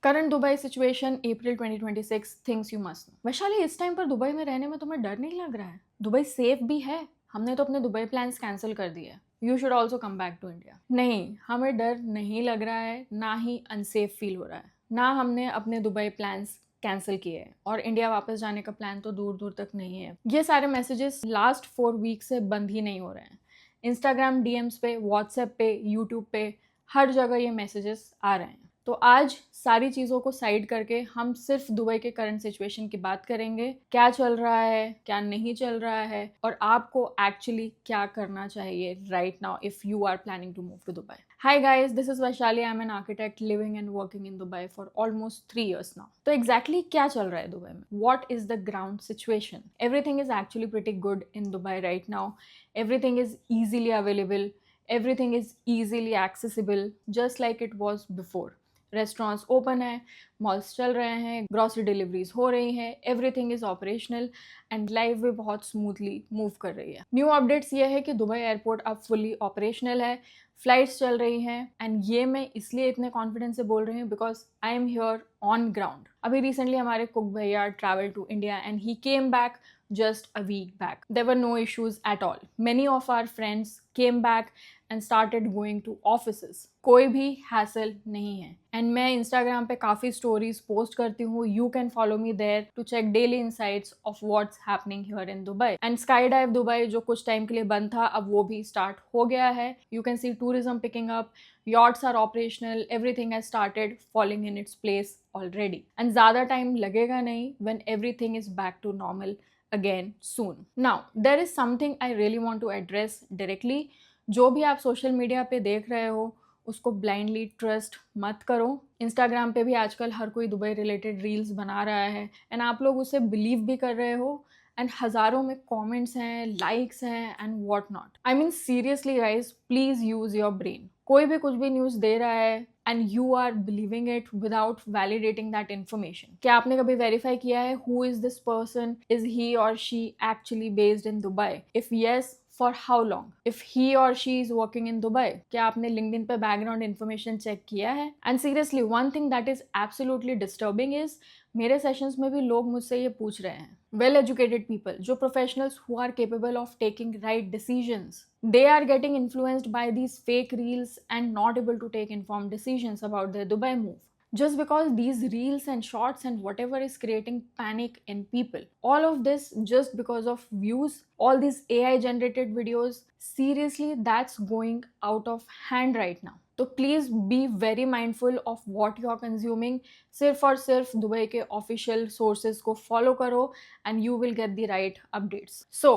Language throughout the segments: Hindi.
Current Dubai situation April 2026 things you must know. Vaishali, इस टाइम पर दुबई में रहने में तुम्हें डर नहीं लग रहा है? दुबई सेफ भी है। हमने तो अपने दुबई प्लान्स कैंसिल कर दिए। You should also come back to India. नहीं, हमें डर नहीं लग रहा है, ना ही अनसेफ फील हो रहा है। ना हमने अपने दुबई प्लान्स कैंसिल किए हैं और इंडिया वापस जाने का प्लान तो दूर दूर तक नहीं है। ये सारे मैसेजेस लास्ट 4 वीक से बंद ही नहीं हो रहे हैं। इंस्टाग्राम डीएम्स पे, व्हाट्सएप पे, यूट्यूब पे, हर जगह ये मैसेजेस आ रहे हैं। तो आज सारी चीज़ों को साइड करके हम सिर्फ दुबई के करंट सिचुएशन की बात करेंगे। क्या चल रहा है, क्या नहीं चल रहा है, और आपको एक्चुअली क्या करना चाहिए right now if you are planning to move to Dubai. Hi guys, this is Vaishali. I am an architect living and working in Dubai for almost 3 years now. तो एग्जैक्टली क्या चल रहा है दुबई में? What is the ground situation? Everything is actually pretty good in Dubai right now. Everything is easily available, everything is easily accessible just like it was before. Restaurants open है, मॉल्स चल रहे हैं, ग्रॉसरी डिलीवरीज हो रही हैं, everything is operational and life भी बहुत स्मूथली मूव कर रही है। न्यू अपडेट्स ये है कि दुबई एयरपोर्ट अब फुली ऑपरेशनल है, फ्लाइट्स चल रही हैं, एंड ये मैं इसलिए इतने कॉन्फिडेंस से बोल रही हूँ because I am here on ground. अभी रिसेंटली हमारे कुक भैया travel to India and he came back just a week back. There were no issues at all. Many of our friends came back and started going to offices. कोई भी hassle नहीं है। And मैं Instagram पे काफ़ी stories post करती हूँ. You can follow me there to check daily insights of what's happening here in Dubai. And Skydive Dubai जो कुछ टाइम के लिए बंद था, अब वो भी start हो गया है. You can see tourism picking up. Yachts are operational. Everything has started falling in its place already. And ज़्यादा time लगेगा नहीं when everything is back to normal again soon. Now, there is something I really want to address directly. जो भी आप सोशल मीडिया पे देख रहे हो उसको ब्लाइंडली ट्रस्ट मत करो। इंस्टाग्राम पे भी आजकल हर कोई दुबई रिलेटेड रील्स बना रहा है एंड आप लोग उसे बिलीव भी कर रहे हो एंड हज़ारों में कमेंट्स हैं, लाइक्स हैं and what not. I mean seriously guys, please use your brain. कोई भी कुछ भी न्यूज़ दे रहा है and you are believing it without validating that information. क्या आपने कभी verify किया है who is this person? Is he or she actually based in Dubai? If yes, for how long? If he or she is working in Dubai, क्या आपने LinkedIn पे background information check किया है? And seriously, one thing that is absolutely disturbing is मेरे सेशंस में भी लोग मुझसे ये पूछ रहे हैं। वेल एजुकेटेड पीपल, जो professionals who are capable of taking right decisions, they are getting influenced by these fake reels and not able to take informed decisions about their Dubai move. Just because these reels and shorts and whatever is creating panic in people. All of this just because of views, all these AI generated videos, seriously that's going out of hand right now. तो please be very mindful of what you are consuming. सिर्फ और सिर्फ दुबई के ऑफिशियल सोर्सेज को फॉलो करो and you will get the right updates. So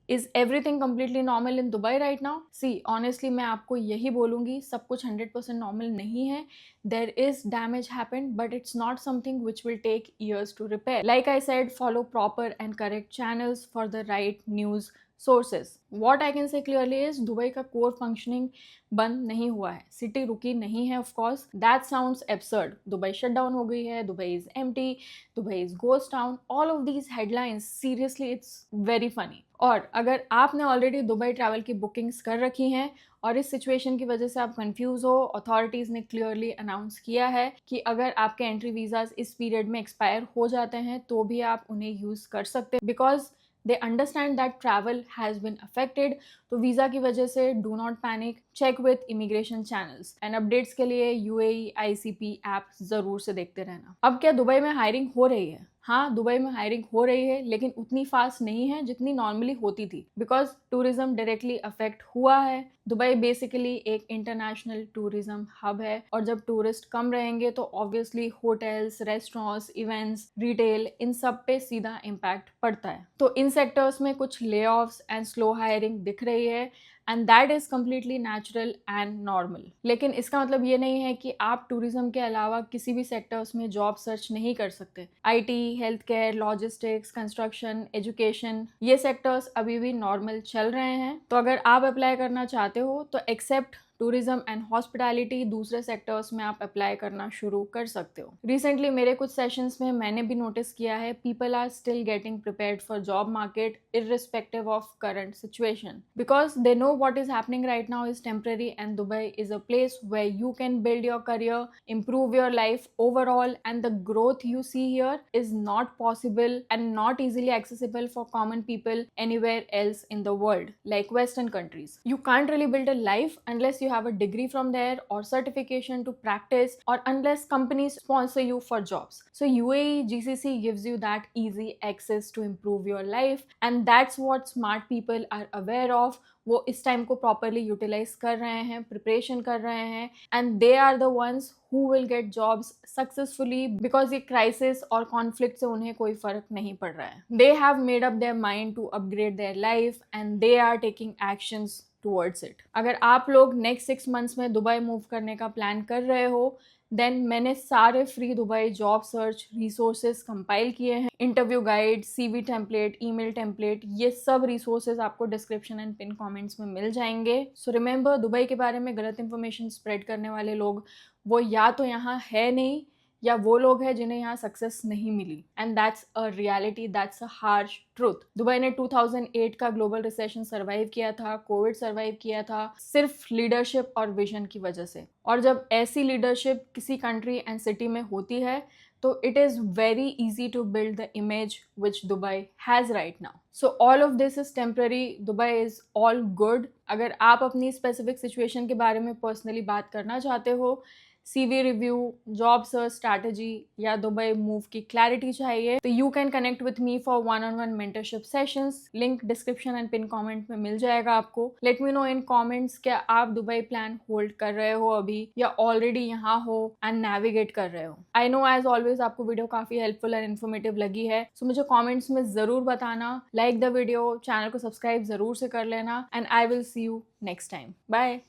is everything completely normal in Dubai right now? See honestly मैं आपको यही बोलूँगी, सब कुछ 100% नॉर्मल नहीं है। There is damage happened but it's not something which will take years to repair. Like I said, follow proper and correct channels for the right news sources. What I can say clearly is Dubai का कोर फंक्शनिंग बंद नहीं हुआ है, सिटी रुकी नहीं है। Of course that sounds absurd. Dubai shut down हो गई है, Dubai is empty, Dubai is ghost town, all of these headlines, seriously it's very funny. और अगर आपने ऑलरेडी दुबई ट्रैवल की बुकिंग्स कर रखी हैं और इस सिचुएशन की वजह से आप कंफ्यूज हो, अथॉरिटीज़ ने क्लियरली अनाउंस किया है कि अगर आपके एंट्री वीज़ाज इस पीरियड में एक्सपायर हो जाते हैं तो भी आप उन्हें यूज़ कर सकते हैं, because they understand that travel has been affected. तो वीज़ा की वजह से do not panic, check with immigration channels and updates के लिए UAE ICP ऐप ज़रूर से देखते रहना। अब क्या दुबई में हायरिंग हो रही है? हाँ, दुबई में हायरिंग हो रही है, लेकिन उतनी फास्ट नहीं है जितनी नॉर्मली होती थी, बिकॉज टूरिज्म डायरेक्टली अफेक्ट हुआ है। दुबई बेसिकली एक इंटरनेशनल टूरिज्म हब है और जब टूरिस्ट कम रहेंगे तो obviously hotels, restaurants, events, retail, इन सब पे सीधा इम्पैक्ट पड़ता है। तो इन सेक्टर्स में कुछ ले ऑफ्स एंड स्लो हायरिंग दिख रही है and that is completely natural and normal. लेकिन इसका मतलब ये नहीं है कि आप टूरिज्म के अलावा किसी भी सेक्टर्स में जॉब सर्च नहीं कर सकते। IT, health care, logistics, construction, education, ये सेक्टर्स अभी भी नॉर्मल चल रहे हैं। तो अगर आप अप्लाई करना चाहते हो तो एक्सेप्ट टूरिज्म एंड हॉस्पिटैलिटी दूसरे सेक्टर्स में आप अप्लाई करना शुरू कर सकते हो। रिसेंटली मेरे कुछ सेशंस में मैंने भी नोटिस किया है people are still getting prepared for job market irrespective of current situation because they know what is happening right now is temporary and Dubai is a place where you can build your career, improve your life overall, and the growth you see here is not possible and not easily accessible for common people anywhere else in the world like Western countries. You can't really build a life unless you have a degree from there or certification to practice or unless companies sponsor you for jobs. So UAE GCC gives you that easy access to improve your life and that's what smart people are aware of. वो इस टाइम को प्रॉपरली यूटिलाइज कर रहे हैं, प्रिपरेशन कर रहे हैं and they are the ones who will get jobs successfully because ये क्राइसिस और कॉन्फ्लिक्ट से उन्हें कोई फर्क नहीं पड़ रहा है। They have made up their mind to upgrade their life and they are taking actions towards it. अगर आप लोग नेक्स्ट 6 months में दुबई मूव करने का प्लान कर रहे हो देन मैंने सारे free Dubai job search resources compile किए हैं। Interview guide, CV template, email template, ये सब रिसोर्सेज आपको डिस्क्रिप्शन एंड पिन कमेंट्स में मिल जाएंगे। सो रिमेंबर, दुबई के बारे में गलत इन्फॉर्मेशन स्प्रेड करने वाले लोग वो या तो यहाँ है नहीं या वो लोग हैं जिन्हें यहाँ सक्सेस नहीं मिली and that's a reality, that's a harsh truth. Dubai ने 2008 का ग्लोबल रिसेशन सर्वाइव किया था, कोविड सर्वाइव किया था सिर्फ लीडरशिप और विजन की वजह से। और जब ऐसी लीडरशिप किसी कंट्री एंड सिटी में होती है तो it is very easy to build the image which Dubai has right now. So all of this is temporary. Dubai is all good. अगर आप अपनी स्पेसिफिक सिचुएशन के बारे में पर्सनली बात करना चाहते हो, CV review, job search strategy या दुबई मूव की क्लैरिटी चाहिए तो you can connect with me for 1-on-1 mentorship sessions. Link description and pin comment में मिल जाएगा आपको। लेट मी नो इन कमेंट्स क्या आप दुबई प्लान होल्ड कर रहे हो अभी या ऑलरेडी यहाँ हो एंड नेविगेट कर रहे हो। आई नो एज ऑलवेज आपको वीडियो काफी हेल्पफुल एंड इन्फॉर्मेटिव लगी है, सो मुझे कॉमेंट्स में जरूर बताना। लाइक द वीडियो, चैनल को सब्सक्राइब जरूर से कर लेना and I will see you next time. Bye.